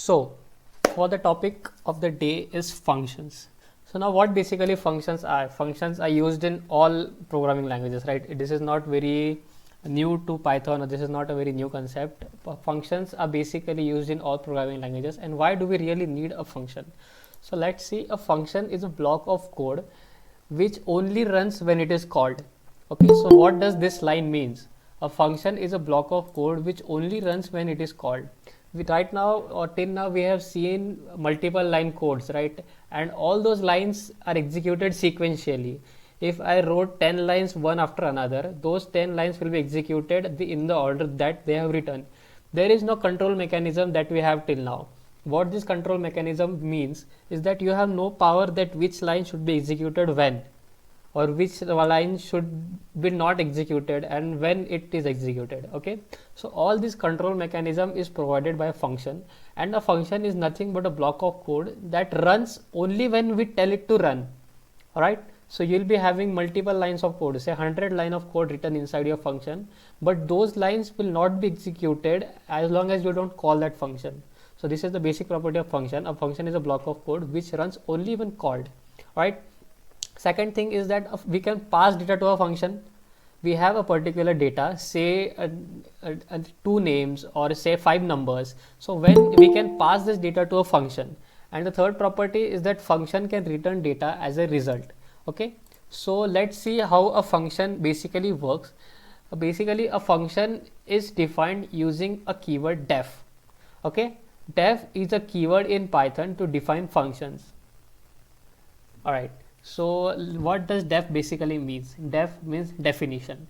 So for the topic of the day is functions. So now what basically functions are? Functions are used in all programming languages, right? This is not very new to Python, or this is not a very new concept. Functions are basically used in all programming languages. And why do we really need a function? So let's see, a function is a block of code which only runs when it is called. Okay, so what does this line means? A function is a block of code which only runs when it is called. Right now or till now we have seen multiple line codes, right? And all those lines are executed sequentially. If I wrote 10 lines one after another, those 10 lines will be executed in the order that they have written. There is no control mechanism that we have till now. What this control mechanism means is that you have no power that which line should be executed when, or which line should be not executed and when it is executed. Okay, so all this control mechanism is provided by a function, and a function is nothing but a block of code that runs only when we tell it to run. All right, so you'll be having multiple lines of code, say 100 line of code written inside your function, but those lines will not be executed as long as you don't call that function. So this is the basic property of function. A function is a block of code which runs only when called. All right, second thing is that we can pass data to a function. We have a particular data, say two names or say 5 numbers. So when we can pass this data to a function. And the third property is that function can return data as a result. Okay, so let's see how a function basically works. Basically a function is defined using a keyword def. Okay, def is a keyword in Python to define functions. All right, so what does def basically means? Def means definition,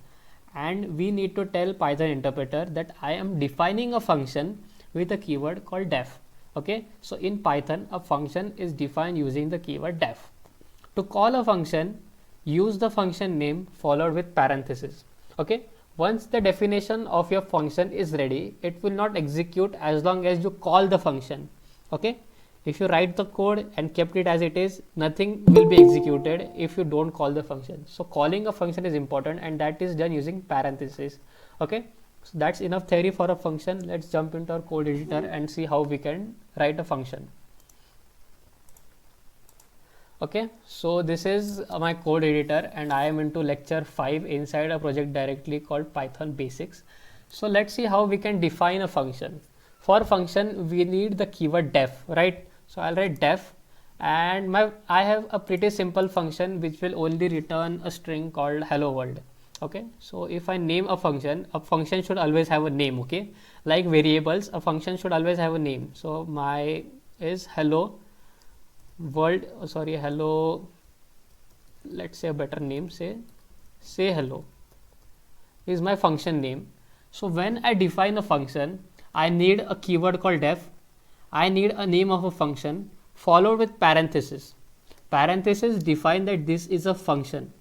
and we need to tell Python interpreter that I am defining a function with a keyword called def. Okay, so in Python a function is defined using the keyword def. To call a function, use the function name followed with parentheses. Okay, once the definition of your function is ready, it will not execute as long as you call the function. Okay, if you write the code and kept it as it is, nothing will be executed if you don't call the function. So calling a function is important, and that is done using parentheses. Okay, so that's enough theory for a function. Let's jump into our code editor and see how we can write a function. Okay, so this is my code editor, and I am into lecture 5 inside a project directly called Python Basics. So let's see how we can define a function. For function we need the keyword def, right? So I'll write def, and I have a pretty simple function which will only return a string called hello world. Okay, so if I name a function should always have a name. Okay, like variables, a function should always have a name. So my is hello world, hello, let's say a better name, say hello is my function name. So when I define a function, I need a keyword called def, I need a name of a function followed with parentheses. Parentheses define that this is a function.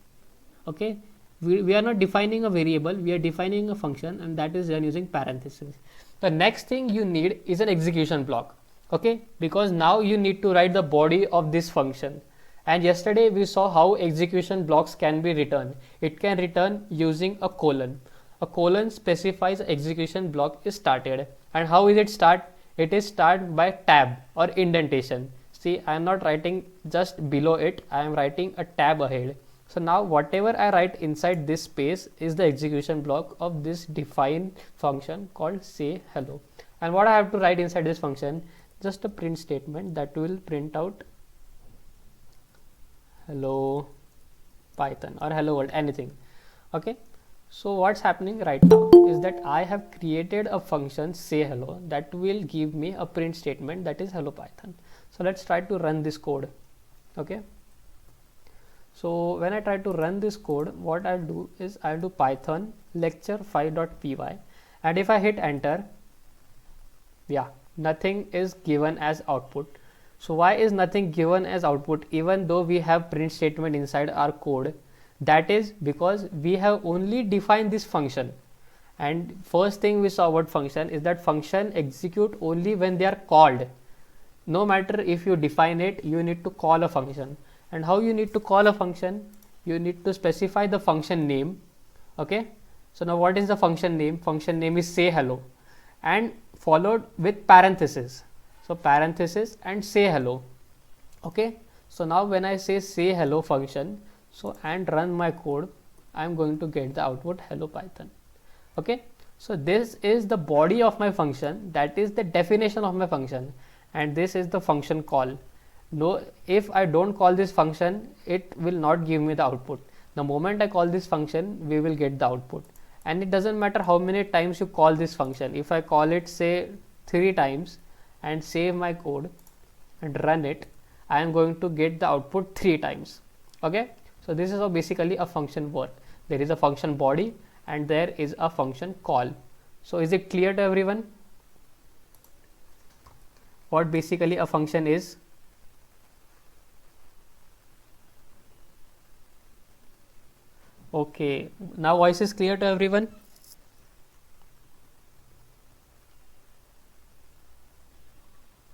Okay, we are not defining a variable, we are defining a function, and that is done using parentheses. The next thing you need is an execution block. Okay, because now you need to write the body of this function, and yesterday we saw how execution blocks can be written. It can return using a colon. A colon specifies execution block is started. And how is it start? It is start by tab or indentation. See, I am not writing just below it, I am writing a tab ahead. So now whatever I write inside this space is the execution block of this defined function called say hello. And what I have to write inside this function? Just a print statement that will print out hello Python or hello world, anything. Okay, so what's happening right now is that I have created a function say hello that will give me a print statement that is hello Python. So let's try to run this code. Okay, so when I try to run this code, what I'll do is I'll do python lecture5.py, and if I hit enter, yeah, nothing is given as output. So why is nothing given as output even though we have print statement inside our code? That is because we have only defined this function, and first thing we saw about function is that function execute only when they are called. No matter if you define it, you need to call a function. And how you need to call a function? You need to specify the function name. Okay, so now what is the function name? Function name is say hello, and followed with parentheses. So parenthesis and say hello. Okay, so now when I say hello function, so and run my code, I am going to get the output hello Python. Okay, so this is the body of my function, that is the definition of my function, and this is the function call. No, if I don't call this function, it will not give me the output. The moment I call this function, we will get the output. And it doesn't matter how many times you call this function. If I call it say 3 times and save my code and run it, I am going to get the output 3 times. Okay, so this is how basically a function works. There is a function body and there is a function call. So is it clear to everyone what basically a function is? Okay, now voice is clear to everyone?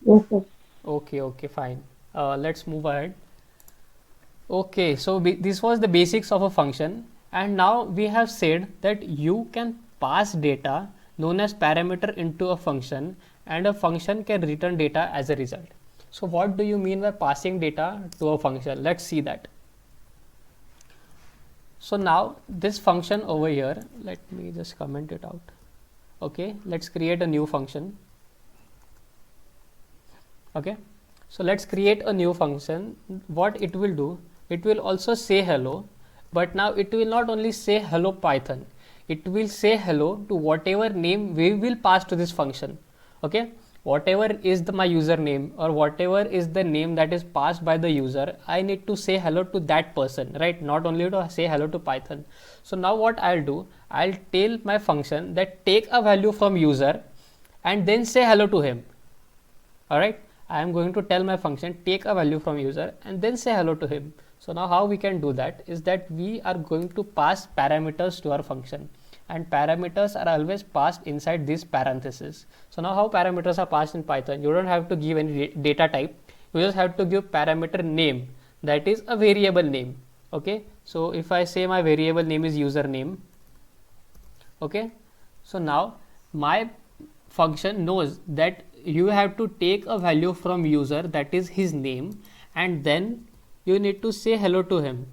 Yes, sir. Okay, fine. Let's move ahead. Okay, so this was the basics of a function, and now we have said that you can pass data known as parameter into a function, and a function can return data as a result. So what do you mean by passing data to a function? Let's see that. So now this function over here, let me just comment it out. Okay, let's create a new function. Okay, so let's create a new function. What it will do, it will also say hello, but now it will not only say hello Python, it will say hello to whatever name we will pass to this function. Okay, whatever is my username or whatever is the name that is passed by the user, I need to say hello to that person, right? Not only to say hello to Python. So now what I'll do, I'll tell my function that take a value from user and then say hello to him. All right, I am going to tell my function take a value from user and then say hello to him. So now how we can do that is that we are going to pass parameters to our function, and parameters are always passed inside this parenthesis. So now how parameters are passed in Python, you don't have to give any data type, you just have to give parameter name, that is a variable name. Okay, so if I say my variable name is username, okay, so now my function knows that you have to take a value from user, that is his name, and then you need to say hello to him.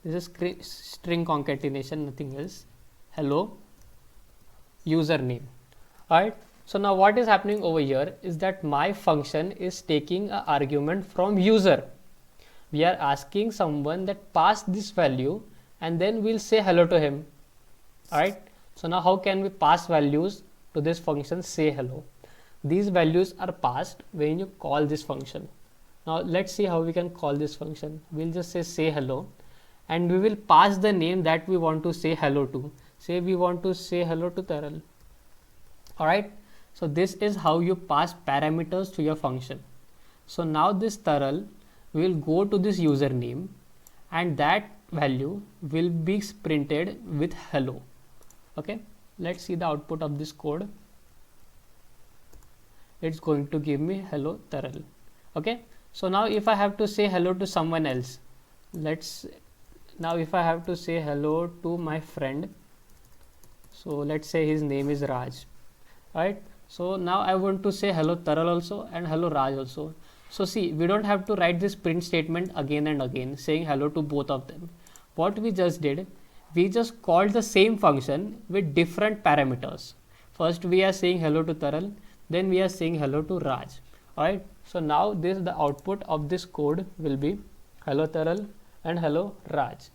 This is string concatenation, nothing else. Hello username. Alright, so now what is happening over here is that my function is taking an argument from user. We are asking someone that pass this value and then we'll say hello to him. Alright, so now how can we pass values to this function say hello? These values are passed when you call this function. Now let's see how we can call this function. We'll just say hello, and we will pass the name that we want to say hello to. Say we want to say hello to Taral. Alright, so this is how you pass parameters to your function. So now this Taral will go to this username and that value will be printed with hello. Okay, let's see the output of this code. It's going to give me hello Taral. Okay, so now if I have to say hello to someone else, now if I have to say hello to my friend, so let's say his name is Raj. Right, so now I want to say hello Taral also and hello Raj also. So see, we don't have to write this print statement again and again saying hello to both of them. What we just did, we just called the same function with different parameters. First we are saying hello to Taral, then we are saying hello to Raj. Alright, so now the output of this code will be hello Taral and hello Raj.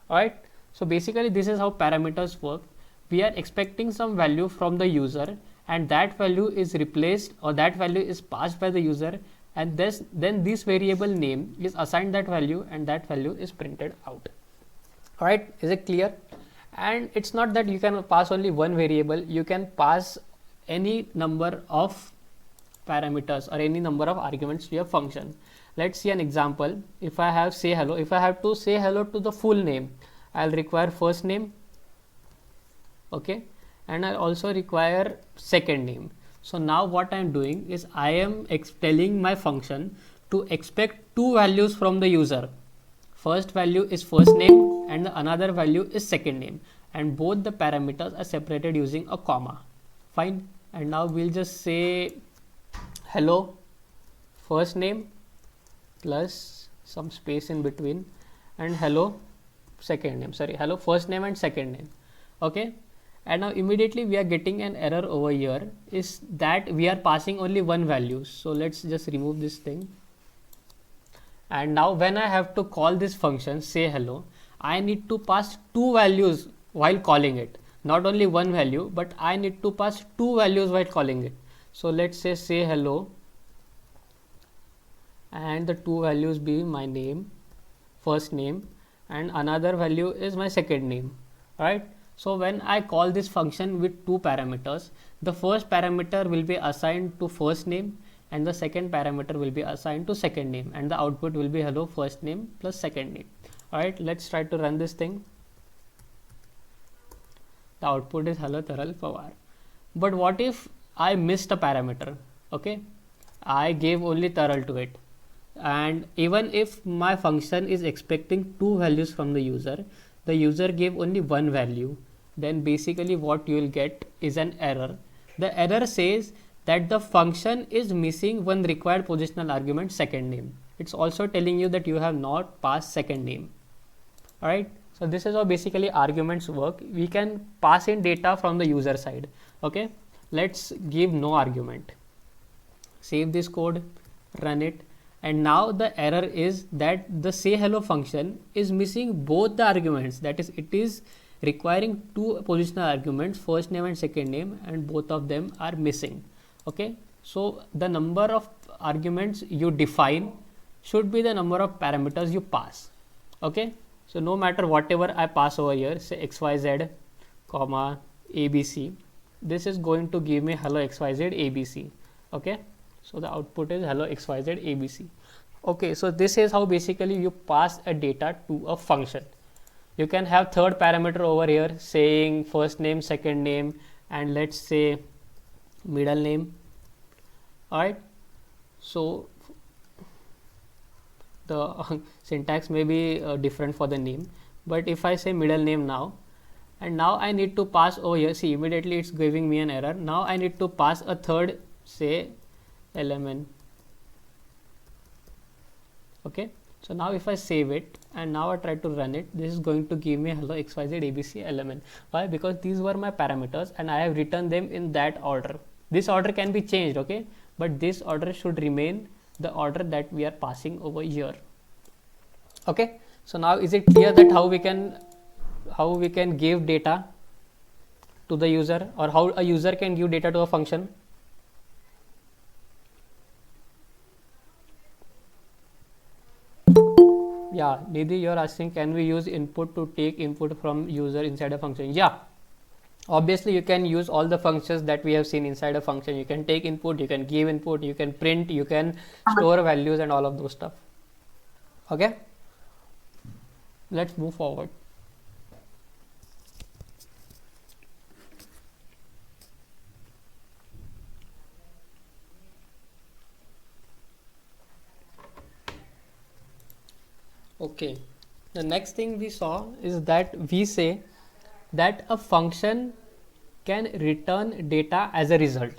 Alright, so basically this is how parameters work. We are expecting some value from the user, and that value is replaced, or that value is passed by the user, and then this variable name is assigned that value and that value is printed out. Alright, is it clear? And it's not that you can pass only one variable, you can pass any number of parameters or any number of arguments to your function. Let's see an example. If I have say hello, if I have to say hello to the full name, I'll require first name, okay, and I'll also require second name. So now what I'm doing is I am telling my function to expect two values from the user. First value is first name and the another value is second name, and both the parameters are separated using a comma. Fine. And now we'll just say hello first name plus some space in between, and hello second name, sorry, hello first name and second name. Okay, and now immediately we are getting an error over here, is that we are passing only one value. So let's just remove this thing. And now when I have to call this function say hello, I need to pass two values while calling it, not only one value, but I need to pass two values while calling it. So let's say hello, and the two values be my name, first name, and another value is my second name. Right, so when I call this function with two parameters, the first parameter will be assigned to first name and the second parameter will be assigned to second name, and the output will be hello first name plus second name. All right, let's try to run this thing. The output is hello Taral Pawar. But what if I missed a parameter? Okay, I gave only Taral to it, and even if my function is expecting two values from the user gave only one value, then basically what you will get is an error. The error says that the function is missing one required positional argument, second name. It's also telling you that you have not passed second name. All right, so this is how basically arguments work. We can pass in data from the user side. Okay, let's give no argument. Save this code, run it, and now the error is that the say hello function is missing both the arguments, that is, it is requiring two positional arguments, first name and second name, and both of them are missing. Okay, so the number of arguments you define should be the number of parameters you pass. Okay, so no matter whatever I pass over here, say xyz comma abc, this is going to give me hello xyz abc. Okay, so the output is hello xyz abc. Okay, so this is how basically you pass a data to a function. You can have third parameter over here saying first name, second name, and let's say middle name. All right, so the syntax may be different for the name, but if I say middle name now, and now I need to pass over here, see immediately it's giving me an error. Now I need to pass a third, say lmn. Okay, so now if I save it and now I try to run it, this is going to give me hello xyz abc lmn. Why? Because these were my parameters and I have written them in that order. This order can be changed, okay, but this order should remain the order that we are passing over here. Okay, so now is it clear that how we can give data to the user, or how a user can give data to a function? Yeah, Nidhi, you're asking, can we use input to take input from user inside a function? Yeah, obviously you can use all the functions that we have seen inside a function. You can take input, you can give input, you can print, you can store values and all of those stuff. Okay, let's move forward. Okay, the next thing we saw is that we say that a function can return data as a result.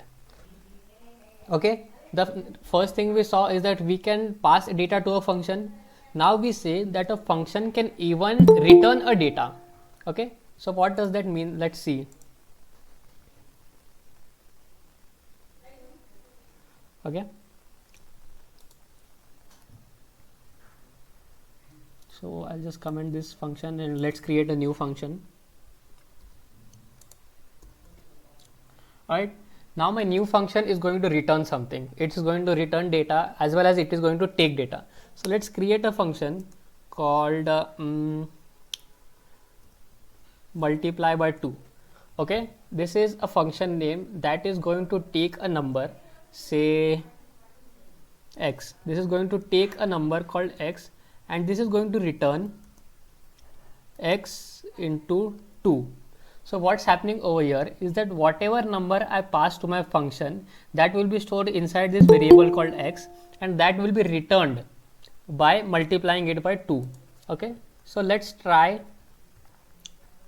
Okay, the first thing we saw is that we can pass data to a function. Now we say that a function can even return a data. Okay, so what does that mean? Let's see. Okay, so I'll just comment this function and let's create a new function. Alright, now my new function is going to return something. It's going to return data as well as it is going to take data. So let's create a function called multiply by 2. Okay, this is a function name that is going to take a number, say x. This is going to take a number called x, and this is going to return x into 2. So what's happening over here is that whatever number I pass to my function, that will be stored inside this variable called x, and that will be returned by multiplying it by 2. Okay, so let's try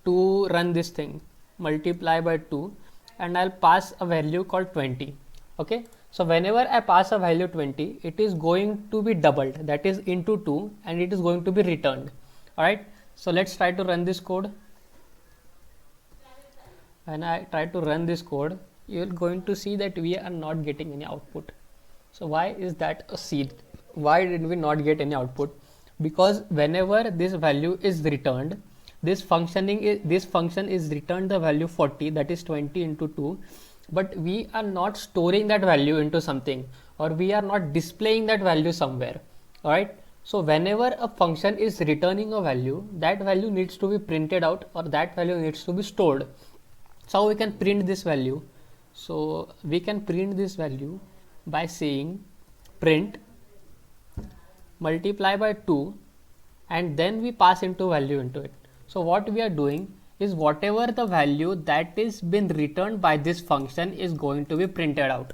to run this thing, multiply by 2, and I'll pass a value called 20. Okay, so whenever I pass a value 20, it is going to be doubled, that is into 2, and it is going to be returned. Alright, so let's try to run this code. When I try to run this code, you're going to see that we are not getting any output. So why is that a seed? Why did we not get any output? Because whenever this value is returned, this function is returned the value 40, that is 20 into 2, but we are not storing that value into something, or we are not displaying that value somewhere. Alright, so whenever a function is returning a value, that value needs to be printed out, or that value needs to be stored. So we can print this value. So we can print this value by saying print multiply by 2, and then we pass into value into it. So what we are doing is whatever the value that is been returned by this function is going to be printed out.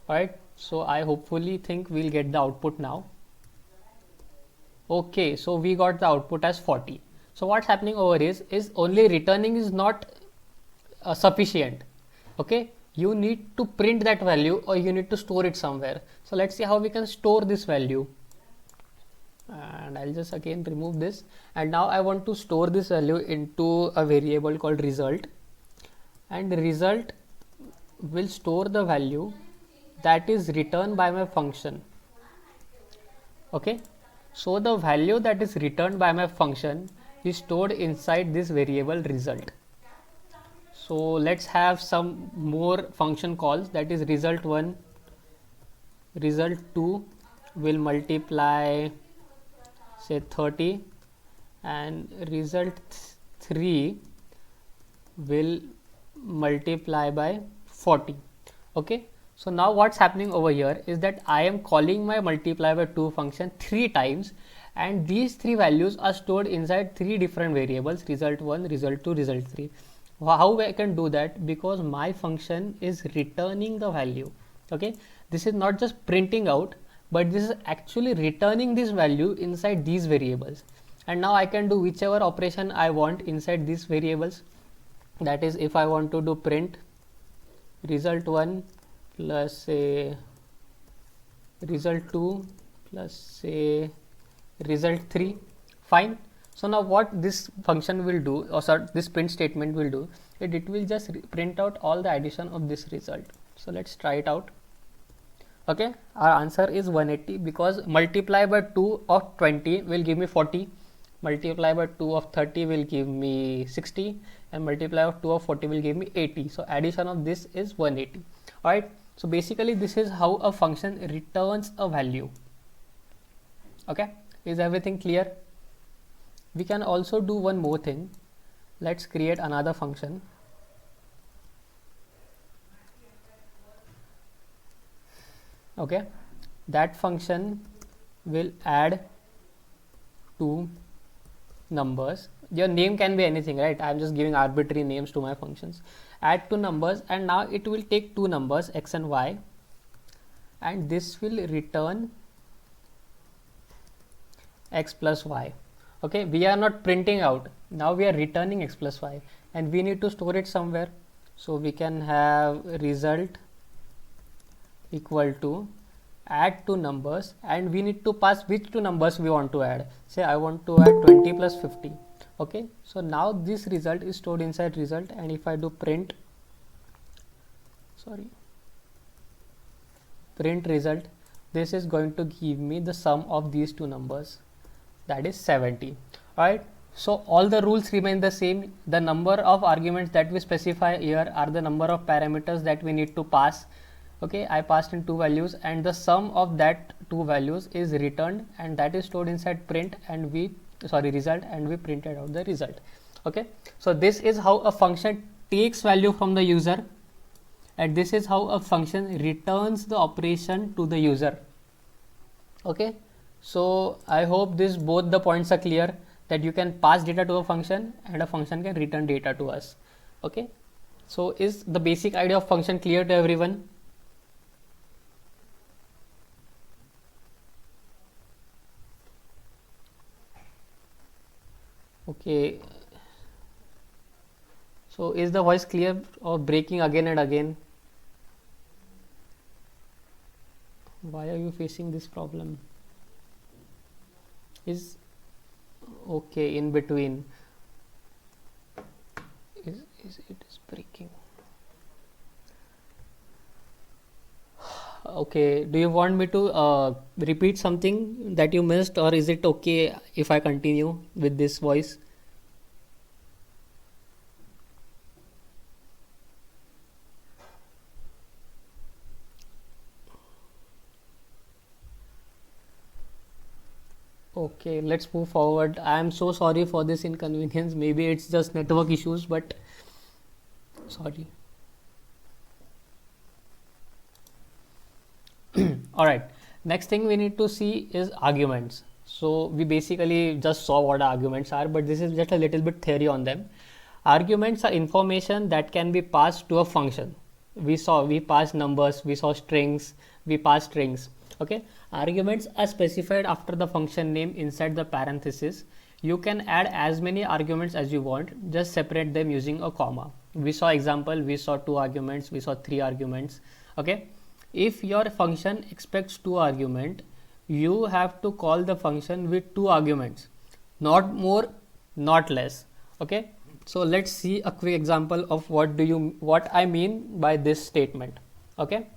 Alright, so I hopefully think we'll get the output now. Okay, so we got the output as 40. So what's happening over here is only returning is not sufficient. Okay, you need to print that value, or you need to store it somewhere. So let's see how we can store this value. And I'll just again remove this, and now I want to store this value into a variable called result, and result will store the value that is returned by my function. Okay, so the value that is returned by my function is stored inside this variable result. So let's have some more function calls, that is result1, result2 will multiply say 30, and result3 will multiply by 40. Okay, so now what's happening over here is that I am calling my multiply by 2 function 3 times, and these 3 values are stored inside 3 different variables, result1, result2, result3. How I can do that? Because my function is returning the value. Okay, this is not just printing out, but this is actually returning this value inside these variables. And now I can do whichever operation I want inside these variables. That is, if I want to do print result1 plus say result2 plus say result3, fine. So now what this function will do, or sorry, this print statement will do, it will just print out all the addition of this result. So let's try it out. Okay, our answer is 180, because multiply by 2 of 20 will give me 40, multiply by 2 of 30 will give me 60, and multiply of 2 of 40 will give me 80. So addition of this is 180. Alright, so basically this is how a function returns a value. Okay, is everything clear? We can also do one more thing. Let's create another function. Okay, that function will add two numbers. Your name can be anything, right? I'm just giving arbitrary names to my functions. Add two numbers, and now it will take two numbers, x and y, and this will return x plus y. Okay, we are not printing out, now we are returning x plus y, and we need to store it somewhere. So we can have result equal to add two numbers, and we need to pass which two numbers we want to add. Say I want to add 20 plus 50. Okay, so now this result is stored inside result, and if I do print result, this is going to give me the sum of these two numbers, that is 70. Alright, so all the rules remain the same. The number of arguments that we specify here are the number of parameters that we need to pass. Okay, I passed in two values, and the sum of that two values is returned, and that is stored inside print, and result, and we printed out the result. Okay, so this is how a function takes value from the user, and this is how a function returns the operation to the user. Okay, so I hope both the points are clear, that you can pass data to a function and a function can return data to us. Okay, so is the basic idea of function clear to everyone? Okay, So is the voice clear or breaking again and again? Why are you facing this problem? Is okay in between. Is it is breaking? Okay, do you want me to repeat something that you missed, or is it okay if I continue with this voice? Okay, let's move forward. I am so sorry for this inconvenience. Maybe it's just network issues, but sorry. All right. Next thing we need to see is arguments. So we basically just saw what arguments are, but this is just a little bit theory on them. Arguments are information that can be passed to a function. We passed numbers, we saw strings, we passed strings. Okay. Arguments are specified after the function name inside the parenthesis. You can add as many arguments as you want, just separate them using a comma. We saw example, we saw 2 arguments, we saw 3 arguments. Okay. If your function expects 2 arguments, you have to call the function with 2 arguments, not more, not less. Okay. So let's see a quick example of what I mean by this statement. Okay.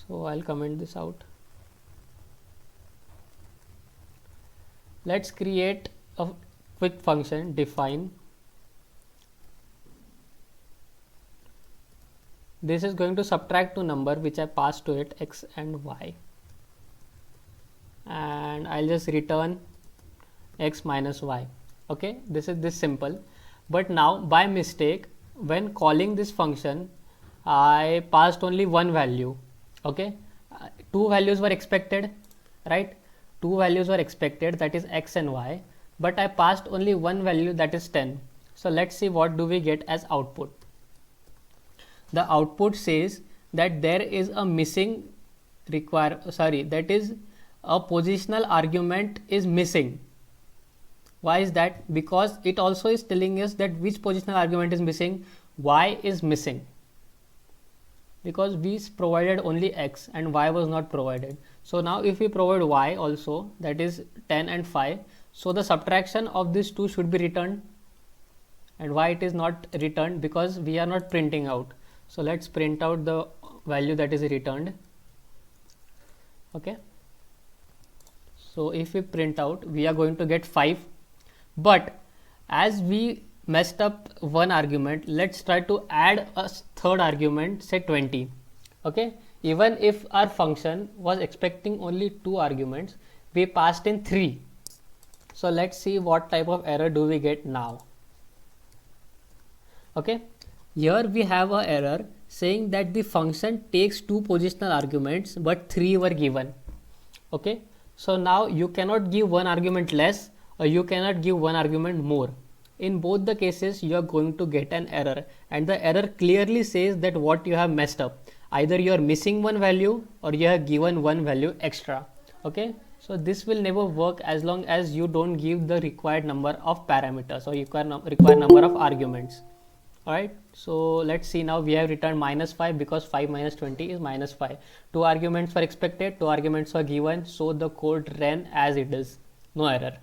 So I'll comment this out. Let's create a quick function, define. This is going to subtract 2 number which I passed to it, x and y, and I'll just return x minus y. Okay, this is this simple. But now by mistake, when calling this function, I passed only one value. Okay, 2 values were expected, right? 2 values were expected, that is x and y, but I passed only one value, that is 10. So let's see what do we get as output. The output says that there is a missing that is a positional argument is missing. Why is that? Because it also is telling us that which positional argument is missing. Y is missing because we provided only x and y was not provided. So now if we provide y also, that is 10 and 5, so the subtraction of these two should be returned. And why it is not returned? Because we are not printing out. So let's print out the value that is returned. Okay. So if we print out, we are going to get 5. But as we messed up one argument, let's try to add a third argument, say 20. Okay. Even if our function was expecting only 2 arguments, we passed in 3. So let's see what type of error do we get now. Okay. Here we have an error saying that the function takes 2 positional arguments but 3 were given. Okay. So now you cannot give one argument less or you cannot give one argument more. In both the cases you are going to get an error, and the error clearly says that what you have messed up. Either you are missing one value or you have given one value extra. Okay. So this will never work as long as you don't give the required number of parameters or required number of arguments. Alright, so let's see. Now we have returned minus 5 because 5 minus 20 is minus 5. 2 arguments were expected, 2 arguments were given, so the code ran as it is, no error.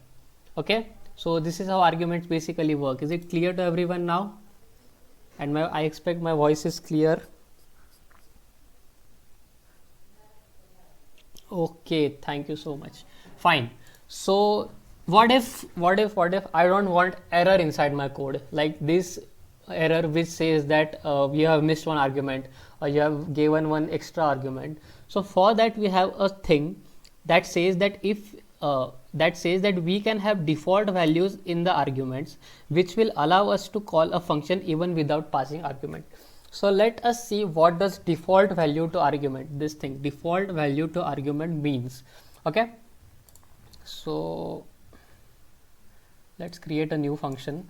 Okay, so this is how arguments basically work. Is it clear to everyone now? And I expect my voice is clear. Okay, thank you so much. Fine. So what if I don't want error inside my code, like this error which says that you have missed one argument or you have given one extra argument. So for that we have a thing that says that we can have default values in the arguments, which will allow us to call a function even without passing argument. So let us see what does default value to argument, this thing default value to argument means. Okay, so let's create a new function.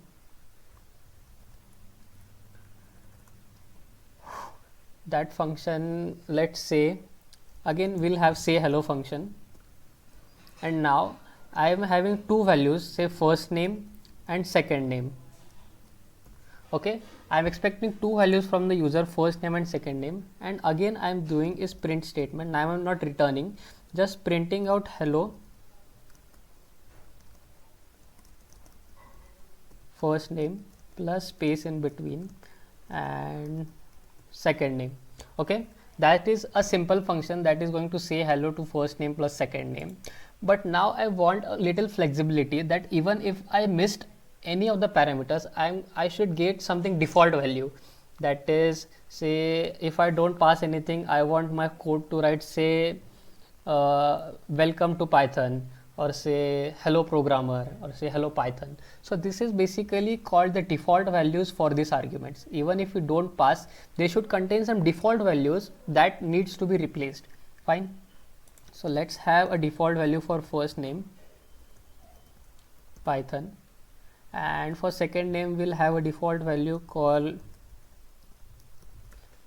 That function, let's say, again we'll have say hello function, and now I am having two values, say first name and second name. Okay, I am expecting two values from the user, first name and second name, and again I am doing is print statement. Now I am not returning, just printing out hello first name plus space in between and second name. Okay, that is a simple function that is going to say hello to first name plus second name. But now I want a little flexibility that even if I missed any of the parameters, I should get something default value. That is, say if I don't pass anything, I want my code to write, say welcome to Python, or say hello programmer, or say hello Python. So this is basically called the default values for these arguments. Even if you don't pass, they should contain some default values that needs to be replaced. Fine. So let's have a default value for first name Python, and for second name we'll have a default value called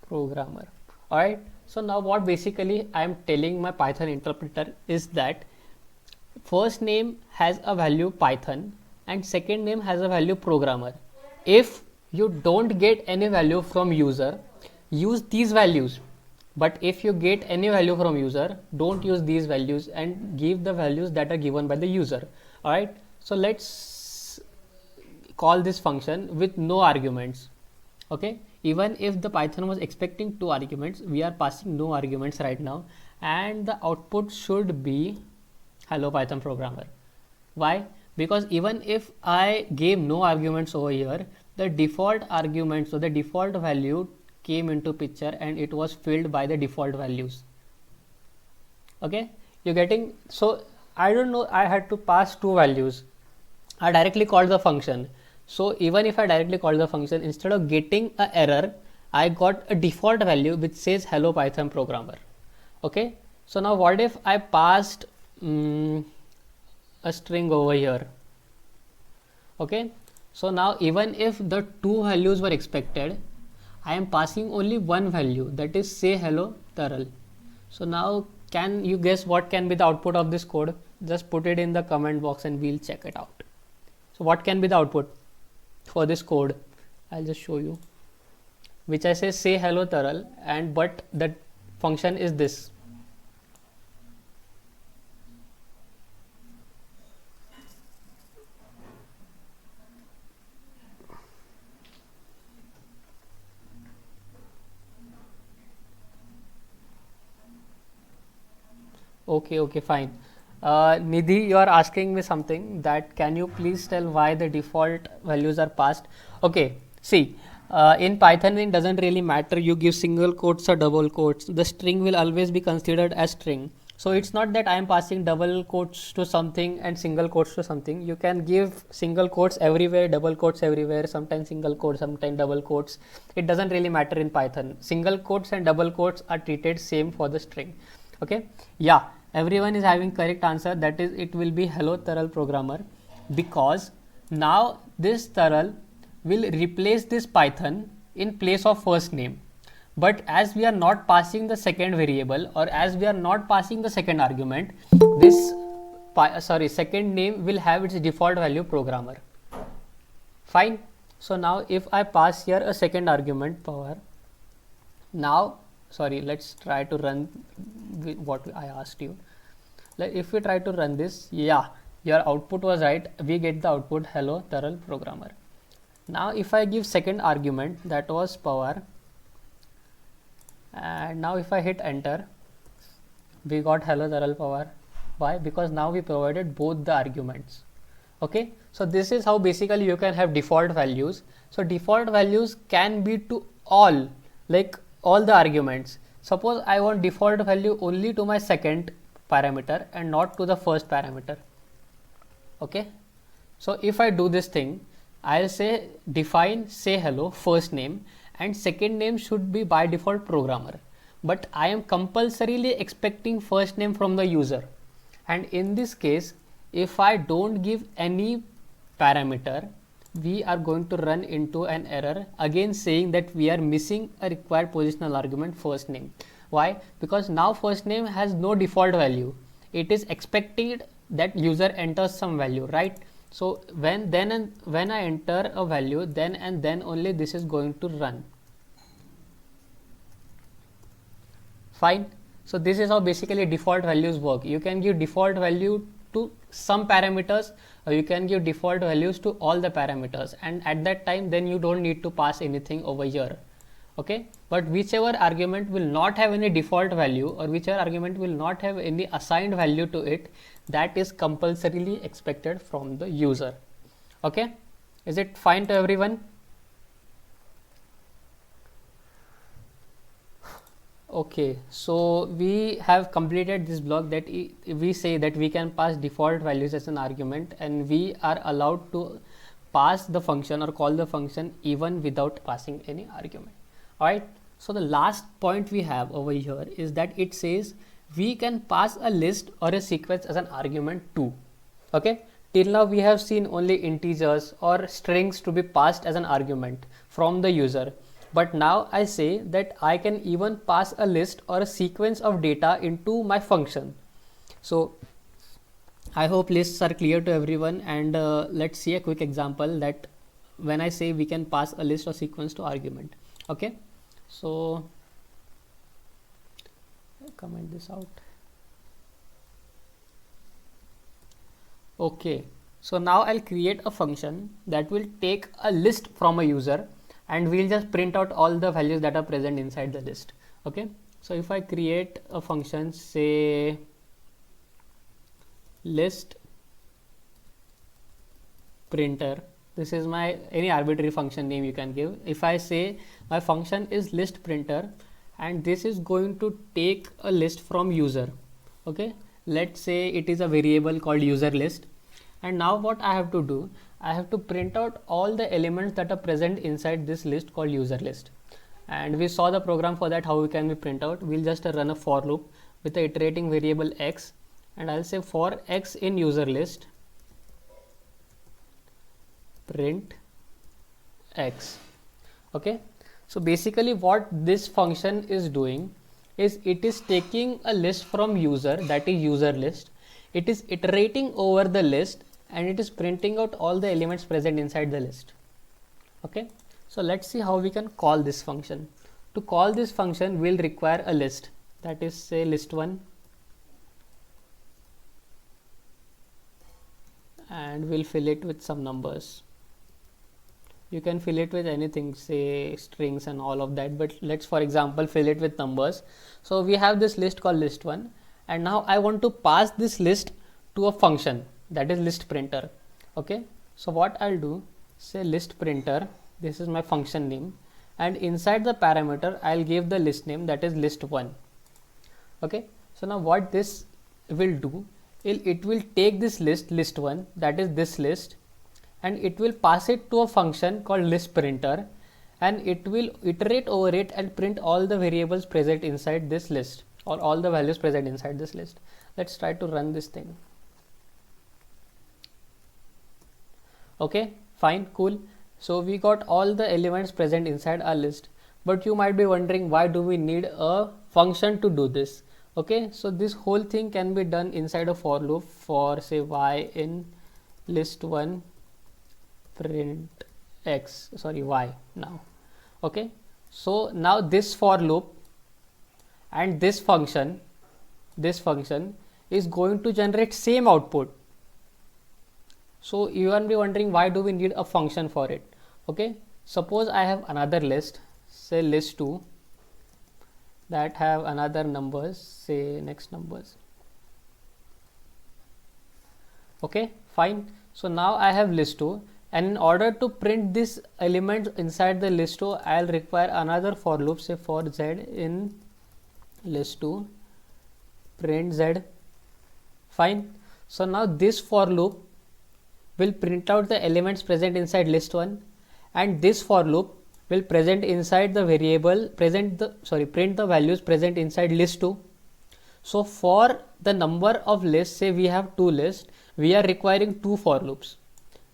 programmer. Alright, so now what basically I am telling my Python interpreter is that first name has a value Python and second name has a value programmer. If you don't get any value from user, use these values. But if you get any value from user, don't use these values and give the values that are given by the user. Alright, so let's call this function with no arguments. Okay, even if the Python was expecting two arguments, we are passing no arguments right now, and the output should be hello Python programmer. Why? Because even if I gave no arguments over here, the default arguments or the default value came into picture and it was filled by the default values. Okay, you're getting? So I don't know, I had to pass two values. I directly called the function. So even if I directly call the function, instead of getting an error, I got a default value which says hello Python programmer. Okay, so now what if I passed a string over here? Okay, so now even if the two values were expected, I am passing only one value, that is say hello Taral. So now can you guess what can be the output of this code? Just put it in the comment box and we'll check it out. So what can be the output for this code? I'll just show you, which I say hello Taral, and but the function is this. Okay, fine. Nidhi, you are asking me something, that can you please tell why the default values are passed? Okay, see, in Python it doesn't really matter you give single quotes or double quotes, the string will always be considered as string. So it's not that I am passing double quotes to something and single quotes to something. You can give single quotes everywhere, double quotes everywhere, sometimes single quotes, sometimes double quotes. It doesn't really matter in Python. Single quotes and double quotes are treated same for the string. Okay, yeah, everyone is having correct answer, that is it will be hello Taral programmer, because now this Taral will replace this Python in place of first name. But as we are not passing the second variable, or as we are not passing the second argument, this second name will have its default value programmer. Fine. So now if I pass here a second argument power, now let's try to run what I asked you. Like if we try to run this, yeah, your output was right, we get the output hello Taral programmer. Now if I give second argument, that was power, and now if I hit enter, we got hello Taral power. Why? Because now we provided both the arguments. Okay, so this is how basically you can have default values. So default values can be to all, like all the arguments. Suppose I want default value only to my second parameter and not to the first parameter. Okay, so if I do this thing, I'll say define say hello first name, and second name should be by default programmer, but I am compulsorily expecting first name from the user. And in this case, if I don't give any parameter, we are going to run into an error again saying that we are missing a required positional argument first name. Why? Because now first name has no default value. It is expected that user enters some value, right? So when I enter a value, then and then only this is going to run. Fine. So this is how basically default values work. You can give default value to some parameters, or you can give default values to all the parameters, and at that time then you don't need to pass anything over here. Okay, but whichever argument will not have any default value, or whichever argument will not have any assigned value to it, that is compulsorily expected from the user. Okay, is it fine to everyone? Okay, so we have completed this block that we say that we can pass default values as an argument, and we are allowed to pass the function or call the function even without passing any argument. Alright, so the last point we have over here is that it says we can pass a list or a sequence as an argument too. Okay, till now we have seen only integers or strings to be passed as an argument from the user. But now I say that I can even pass a list or a sequence of data into my function. So I hope lists are clear to everyone, and let's see a quick example that when I say we can pass a list or sequence to argument. Okay, so comment this out. Okay, so now I'll create a function that will take a list from a user, and we'll just print out all the values that are present inside the list. Okay, so if I create a function, say list printer, this is my any arbitrary function name you can give. If I say my function is list printer, and this is going to take a list from user. Okay, let's say it is a variable called user list, and now what I have to do, I have to print out all the elements that are present inside this list called user list. And we saw the program for that, how we can print out. We'll just run a for loop with the iterating variable x, and I'll say for x in user list print x. Okay, so basically what this function is doing is it is taking a list from user, that is user list, it is iterating over the list, and it is printing out all the elements present inside the list. Okay, so let's see how we can call this function. To call this function, we'll require a list, that is say list1, and we'll fill it with some numbers. You can fill it with anything, say strings and all of that, but let's for example fill it with numbers. So we have this list called list1, and now I want to pass this list to a function, that is list printer. Okay, so what I'll do, say list printer, this is my function name, and inside the parameter I'll give the list name, that is list1. Okay, so now what this will do, it will take this list list1, that is this list, and it will pass it to a function called list printer, and it will iterate over it and print all the variables present inside this list, or all the values present inside this list. Let's try to run this thing. Okay, fine, cool. So we got all the elements present inside our list, but you might be wondering, why do we need a function to do this? Okay, so this whole thing can be done inside a for loop for say y in list1 print x, sorry y now. Okay, so now this for loop and this function is going to generate same output. So you will be wondering, why do we need a function for it? Okay, suppose I have another list, say list2, that have another numbers, say next numbers. Okay, fine. So now I have list2, and in order to print this element inside the list2, I'll require another for loop, say for z in list2 print z. Fine. So now this for loop will print out the elements present inside list1, and this for loop will present inside the variable print the values present inside list2. So for the number of lists, say we have 2 lists, we are requiring 2 for loops,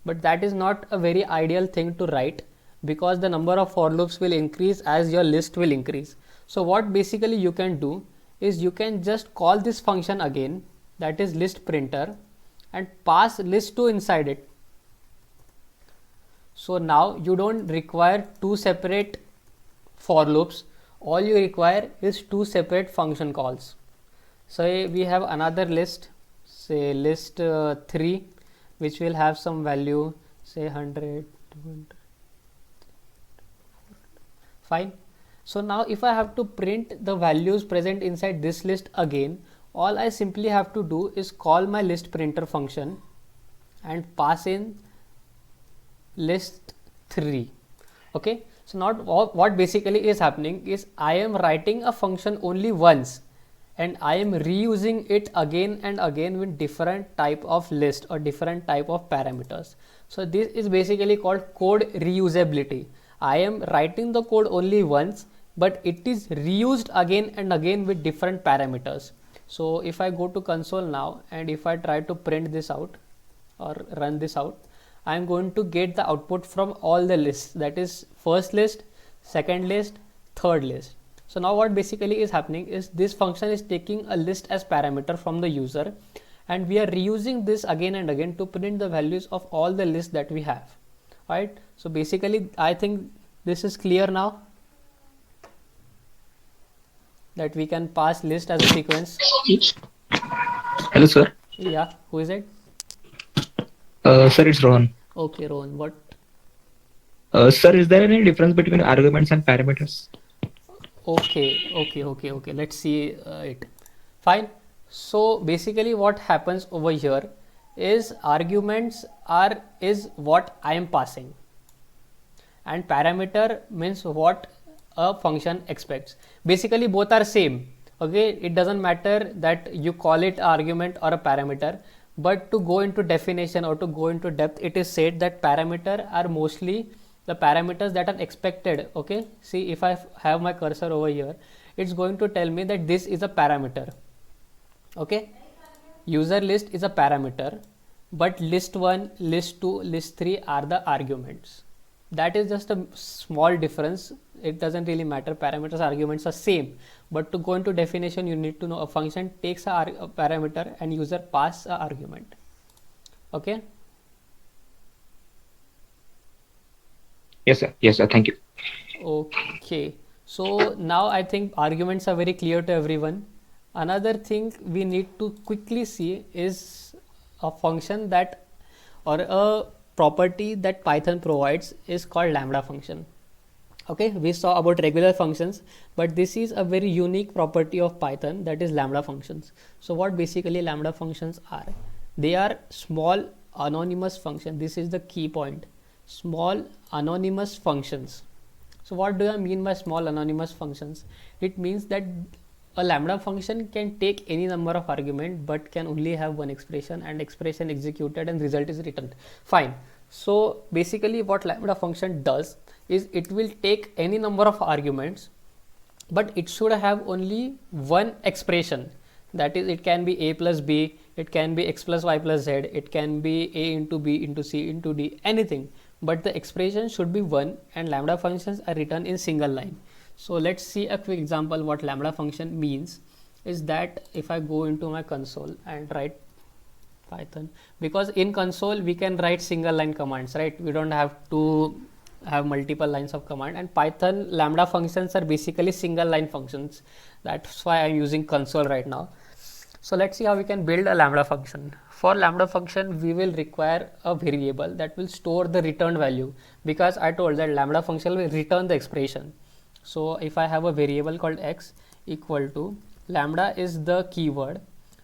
but that is not a very ideal thing to write, because the number of for loops will increase as your list will increase. So what basically you can do is you can just call this function again, that is list printer, and pass list2 inside it. So now you don't require two separate for loops, all you require is two separate function calls. So we have another list, say list 3, which will have some value, say 100, 200. Fine. So now if I have to print the values present inside this list again, all I simply have to do is call my list printer function and pass in list 3. Okay, so not what basically is happening is I am writing a function only once and I am reusing it again and again with different type of list or different type of parameters. So this is basically called code reusability. I am writing the code only once, but it is reused again and again with different parameters. So if I go to console now and if I try to print this out or run this out, I am going to get the output from all the lists, that is first list, second list, third list. So now what basically is happening is this function is taking a list as parameter from the user and we are reusing this again and again to print the values of all the lists that we have. Right, so basically I think this is clear now, that we can pass list as a sequence. Hello, sir. Yeah, who is it? Sir, it's Rohan. Okay, Rohan, what? Sir, is there any difference between arguments and parameters? Okay, let's see it. Fine. So basically what happens over here is arguments is what I am passing and parameter means what a function expects. Basically both are same. Okay, it doesn't matter that you call it argument or a parameter, but to go into definition or to go into depth, it is said that parameter are mostly the parameters that are expected. Okay, see if I have my cursor over here, it's going to tell me that this is a parameter. Okay, user list is a parameter, but list 1, list 2, list 3 are the arguments. That is just a small difference. It doesn't really matter, parameters arguments are same, but to go into definition you need to know a function takes a parameter and user pass a argument. Okay. Yes, sir. Yes, sir. Thank you. Okay, so now I think arguments are very clear to everyone. Another thing we need to quickly see is a function that or a property that Python provides is called lambda function. Okay, we saw about regular functions, but this is a very unique property of Python, that is lambda functions. So what basically lambda functions are? They are small anonymous function. This is the key point. Small anonymous functions. So what do I mean by small anonymous functions? It means that a lambda function can take any number of argument but can only have one expression and expression executed and result is returned. Fine. So basically what lambda function does is it will take any number of arguments, but it should have only one expression. That is, it can be a plus b, it can be x plus y plus z, it can be a into b into c into d, anything, but the expression should be one and lambda functions are written in single line. So let's see a quick example. What lambda function means is that if I go into my console and write Python, because in console we can write single line commands, right? We don't have to have multiple lines of command, and Python lambda functions are basically single line functions. That's why I'm using console right now. So let's see how we can build a lambda function. For lambda function we will require a variable that will store the return value, because I told that lambda function will return the expression. So if I have a variable called x equal to lambda is the keyword,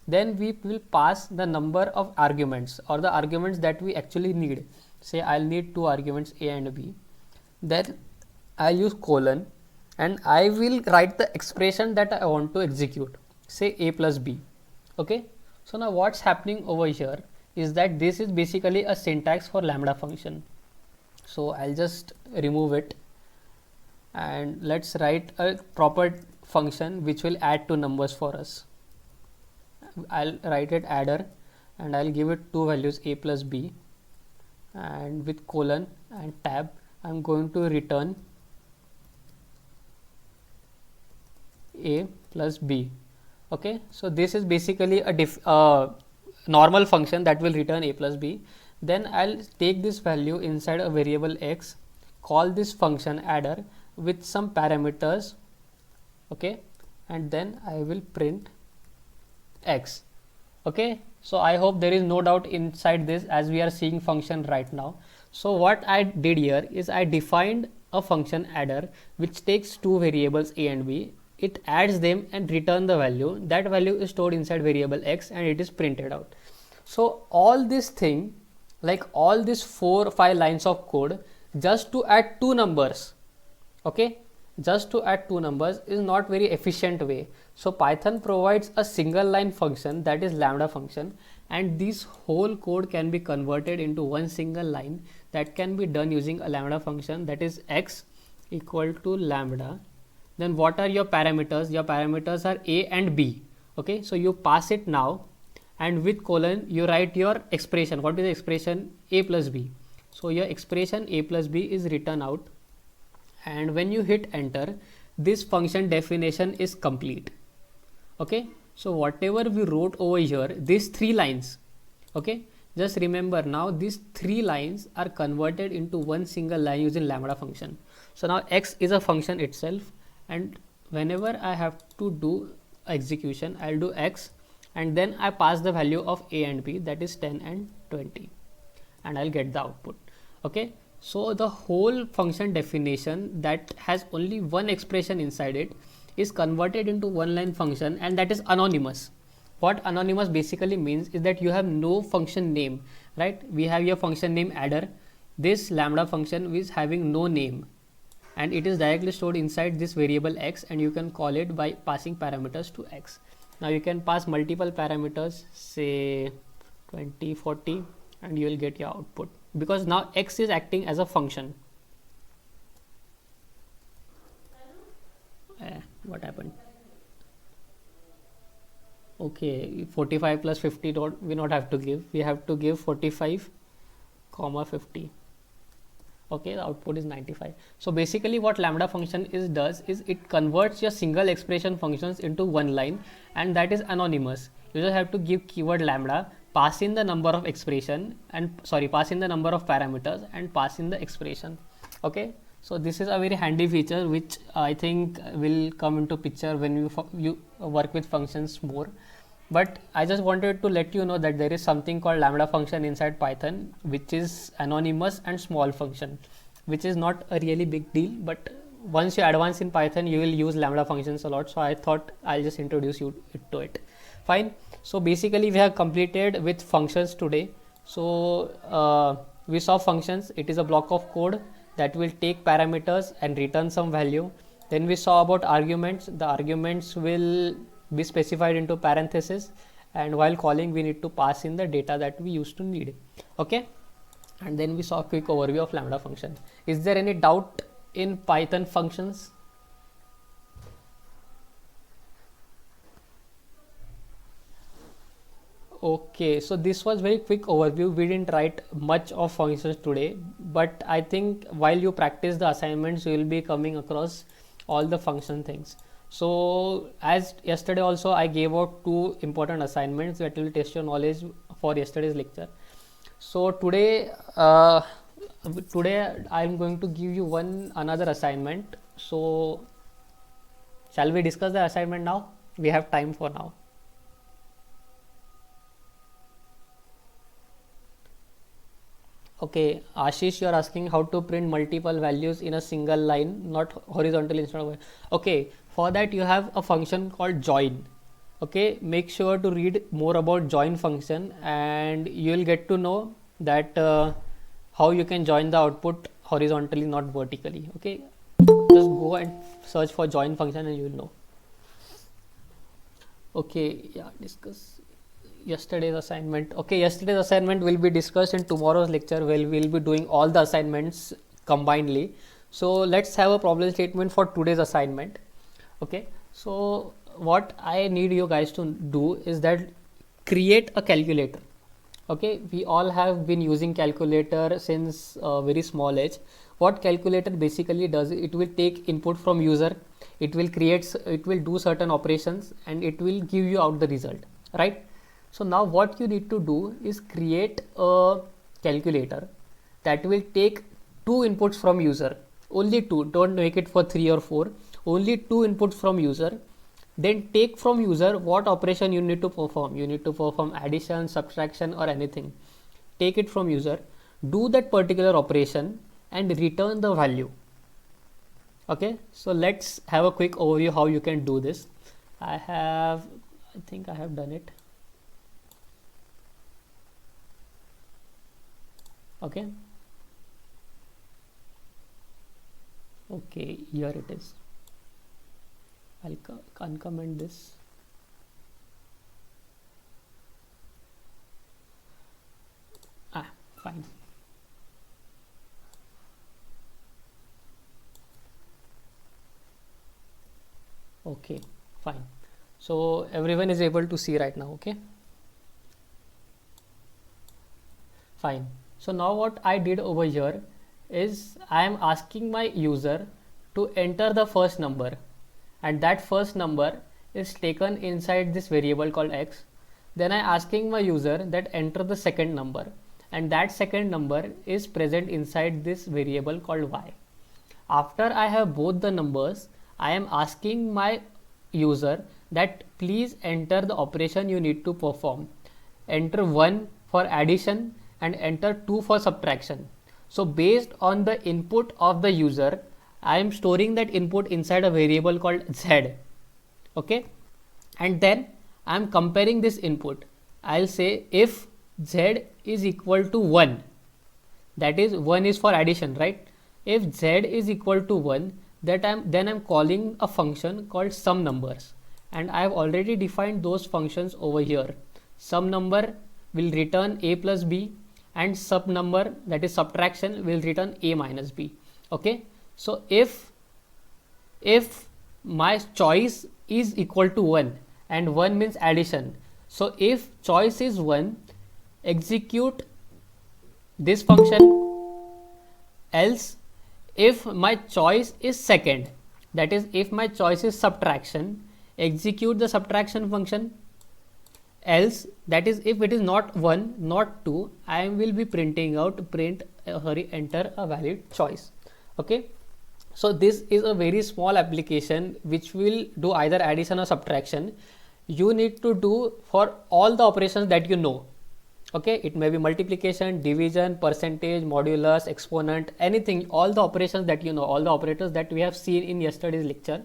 then we will pass the number of arguments or the arguments that we actually need. Say I'll need two arguments a and b, then I'll use colon and I will write the expression that I want to execute, say a plus b. Okay, so now what's happening over here is that this is basically a syntax for lambda function. So I'll just remove it and let's write a proper function which will add two numbers for us. I'll write it adder and I'll give it two values a plus b, and with colon and tab I'm going to return a plus b. Okay, so this is basically a normal function that will return a plus b. Then I'll take this value inside a variable x, call this function adder with some parameters, okay, and then I will print x. Okay, so I hope there is no doubt inside this, as we are seeing function right now. So what I did here is I defined a function adder which takes two variables a and b. It adds them and return the value. That value is stored inside variable x and it is printed out. So all this thing, like all these 4 or 5 lines of code just to add two numbers, okay, just to add two numbers is not very efficient way. So Python provides a single line function, that is lambda function, and this whole code can be converted into one single line that can be done using a lambda function, that is x equal to lambda. Then what are your parameters? Your parameters are a and b. Okay, so you pass it now, and with colon you write your expression. What is the expression? A plus b. So your expression a plus b is written out, and when you hit enter, this function definition is complete. Okay, so whatever we wrote over here, these 3 lines, okay, just remember now these 3 lines are converted into one single line using lambda function. So now x is a function itself, and whenever I have to do execution, I'll do x, and then I pass the value of a and b, that is 10 and 20, and I'll get the output. Okay, so the whole function definition that has only one expression inside it is converted into one line function, and that is anonymous. What anonymous basically means is that you have no function name, right? We have your function name adder. This lambda function is having no name, and it is directly stored inside this variable x, and you can call it by passing parameters to x. Now you can pass multiple parameters, say 20, 40, and you will get your output, because now x is acting as a function. What happened? Okay, 45 plus 50 we not have to give, we have to give 45 comma 50. Okay, the output is 95. So basically what lambda function does is it converts your single expression functions into one line, and that is anonymous. You just have to give keyword lambda, pass in the number of expression, and pass in the number of parameters, and pass in the expression. Okay, so this is a very handy feature which I think will come into picture when you work with functions more. But I just wanted to let you know that there is something called lambda function inside Python, which is anonymous and small function, which is not a really big deal, but once you advance in Python you will use lambda functions a lot, so I thought I'll just introduce you to it. Fine. So basically we have completed with functions today. So we saw functions. It is a block of code that will take parameters and return some value. Then we saw about arguments. The arguments will be specified into parentheses, and while calling we need to pass in the data that we used to need. Okay, and then we saw a quick overview of lambda function. Is there any doubt in Python functions? Okay, so this was very quick overview. We didn't write much of functions today, but I think while you practice the assignments you will be coming across all the function things. So as yesterday also I gave out 2 important assignments that will test your knowledge for yesterday's lecture. So today I am going to give you another assignment. So shall we discuss the assignment now? We have time for now. Okay, Ashish, you are asking how to print multiple values in a single line, not horizontally instead of. Okay, for that you have a function called join. Okay, make sure to read more about join function, and you will get to know that how you can join the output horizontally, not vertically. Okay, just go and search for join function and you will know. Okay, yeah, discuss yesterday's assignment. Okay, yesterday's assignment will be discussed in tomorrow's lecture, where we'll be doing all the assignments combinedly. So let's have a problem statement for today's assignment. Okay, so what I need you guys to do is that create a calculator. Okay, we all have been using calculator since very small age. What calculator basically does, it will take input from user, it will do certain operations, and it will give you out the result, right? So now what you need to do is create a calculator that will take two inputs from user, only two, don't make it for 3 or 4, only two inputs from user. Then take from user what operation you need to perform. You need to perform addition, subtraction or anything. Take it from user, do that particular operation and return the value. Okay, so let's have a quick overview how you can do this. I think I have done it. Okay, here it is. I'll uncomment this. Fine. Okay, fine. So everyone is able to see right now. Okay, fine. So now what I did over here is I am asking my user to enter the first number, and that first number is taken inside this variable called x. Then I asking my user that enter the second number, and that second number is present inside this variable called y. After I have both the numbers, I am asking my user that please enter the operation you need to perform. Enter 1 for addition and enter 2 for subtraction. So based on the input of the user, I am storing that input inside a variable called z. Okay, and then I am comparing this input. I'll say if z is equal to 1, that is 1 is for addition, right? If z is equal to 1, then I'm calling a function called sum numbers, and I have already defined those functions over here. Sum number will return a plus b, and sub number, that is subtraction, will return a minus b. Okay, so if my choice is equal to 1 and 1 means addition, so if choice is 1, execute this function. Else if my choice is second, that is if my choice is subtraction, execute the subtraction function. Else, that is if it is not 1 not 2, I will be printing out enter a valid choice. Okay, so this is a very small application which will do either addition or subtraction. You need to do for all the operations that you know. Okay, it may be multiplication, division, percentage, modulus, exponent, anything, all the operations that you know, all the operators that we have seen in yesterday's lecture.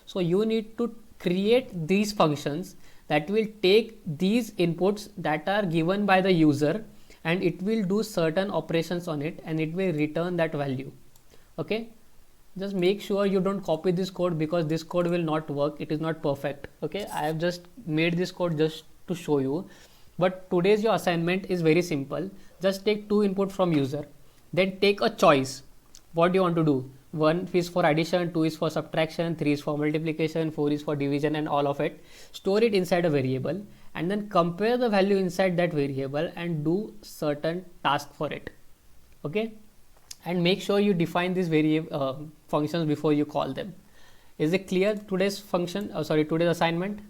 So you need to create these functions that will take these inputs that are given by the user, and it will do certain operations on it, and it will return that value. Okay, just make sure you don't copy this code, because this code will not work. It is not perfect. Okay, I have just made this code just to show you. But today's your assignment is very simple. Just take two input from user, then take a choice. What do you want to do? 1 is for addition, 2 is for subtraction, 3 is for multiplication, 4 is for division, and all of it. Store it inside a variable and then compare the value inside that variable and do certain task for it. Okay, and make sure you define these functions before you call them. Is it clear today's function? Today's assignment?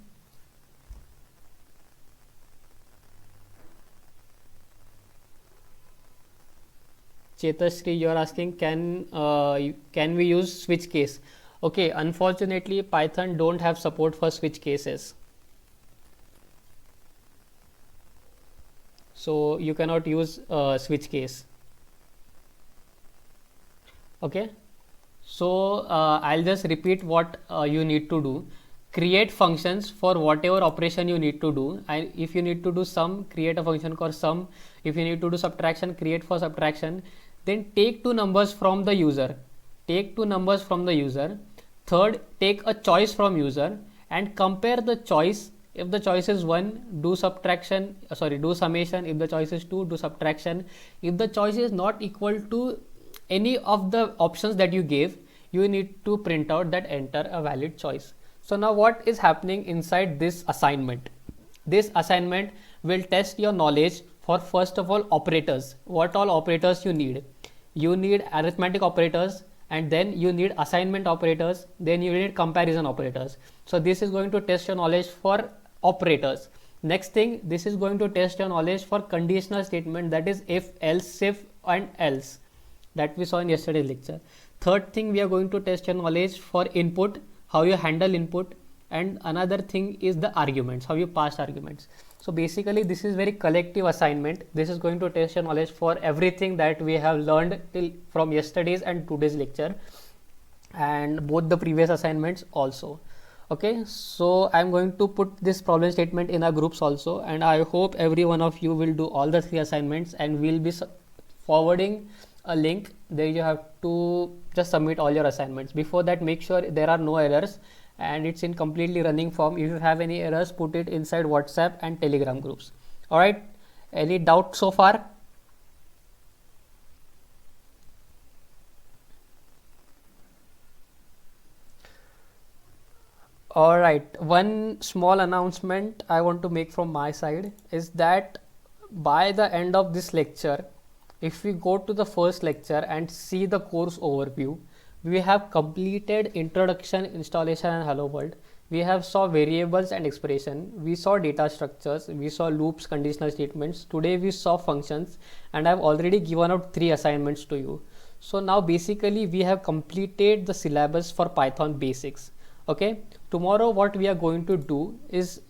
Chetashri, you are asking, can we use switch case? Okay, unfortunately Python don't have support for switch cases, so you cannot use switch case. Okay, so I'll just repeat what you need to do. Create functions for whatever operation you need to do. And if you need to do sum, create a function called sum. If you need to do subtraction, create for subtraction. Then take two numbers from the user. Third, take a choice from user and compare the choice. If the choice is 1, do summation. If the choice is 2, do subtraction. If the choice is not equal to any of the options that you gave, you need to print out that enter a valid choice. So now what is happening inside this assignment? This assignment will test your knowledge for, first of all, operators. What all operators you need? You need arithmetic operators, and then you need assignment operators, then you need comparison operators. So this is going to test your knowledge for operators. Next thing, this is going to test your knowledge for conditional statement, that is if, else, if and else, that we saw in yesterday's lecture. Third thing, we are going to test your knowledge for input, how you handle input, and another thing is the arguments, how you pass arguments. So basically this is very collective assignment. This is going to test your knowledge for everything that we have learned till from yesterday's and today's lecture, and both the previous assignments also. Okay, so I'm going to put this problem statement in our groups also, and I hope every one of you will do all the 3 assignments, and we'll be forwarding a link. There you have to just submit all your assignments. Before that, make sure there are no errors and it's in completely running form. If you have any errors, put it inside WhatsApp and Telegram groups. All right, any doubt so far? All right, one small announcement I want to make from my side is that by the end of this lecture, if we go to the first lecture and see the course overview, we have completed introduction, installation and hello world. We have saw variables and expression, we saw data structures, we saw loops, conditional statements. Today we saw functions, and I've already given out 3 assignments to you. So now basically we have completed the syllabus for Python basics. Okay, tomorrow what we are going to do is,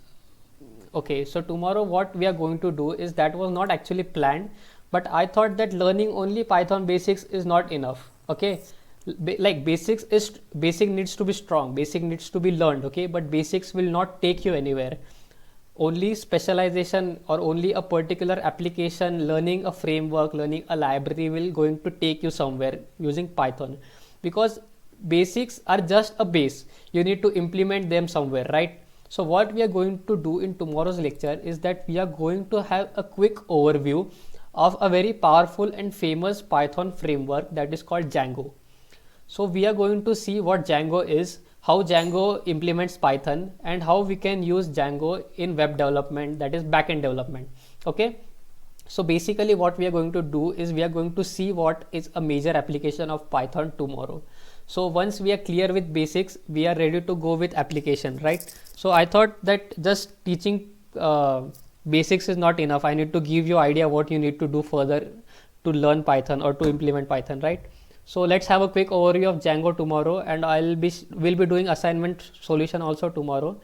that was not actually planned, but I thought that learning only Python basics is not enough. Okay, like basic needs to be strong, basic needs to be learned. Okay, but basics will not take you anywhere. Only specialization or only a particular application, learning a framework, learning a library will going to take you somewhere using Python, because basics are just a base. You need to implement them somewhere, right? So what we are going to do in tomorrow's lecture is that we are going to have a quick overview of a very powerful and famous Python framework that is called Django. So we are going to see what Django is, how Django implements Python, and how we can use Django in web development, that is backend development. Okay, so basically what we are going to do is we are going to see what is a major application of Python tomorrow. So once we are clear with basics, we are ready to go with application, right? So I thought that just teaching basics is not enough. I need to give you idea what you need to do further to learn Python or to implement Python, right? So let's have a quick overview of Django tomorrow, and we'll be doing assignment solution also tomorrow.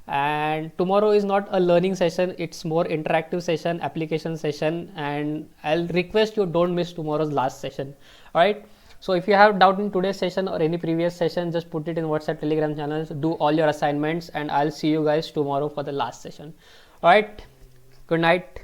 And tomorrow is not a learning session, it's more interactive session, application session, and I'll request you don't miss tomorrow's last session. All right, so if you have doubt in today's session or any previous session, just put it in WhatsApp, Telegram channels, do all your assignments, and I'll see you guys tomorrow for the last session. All right, good night.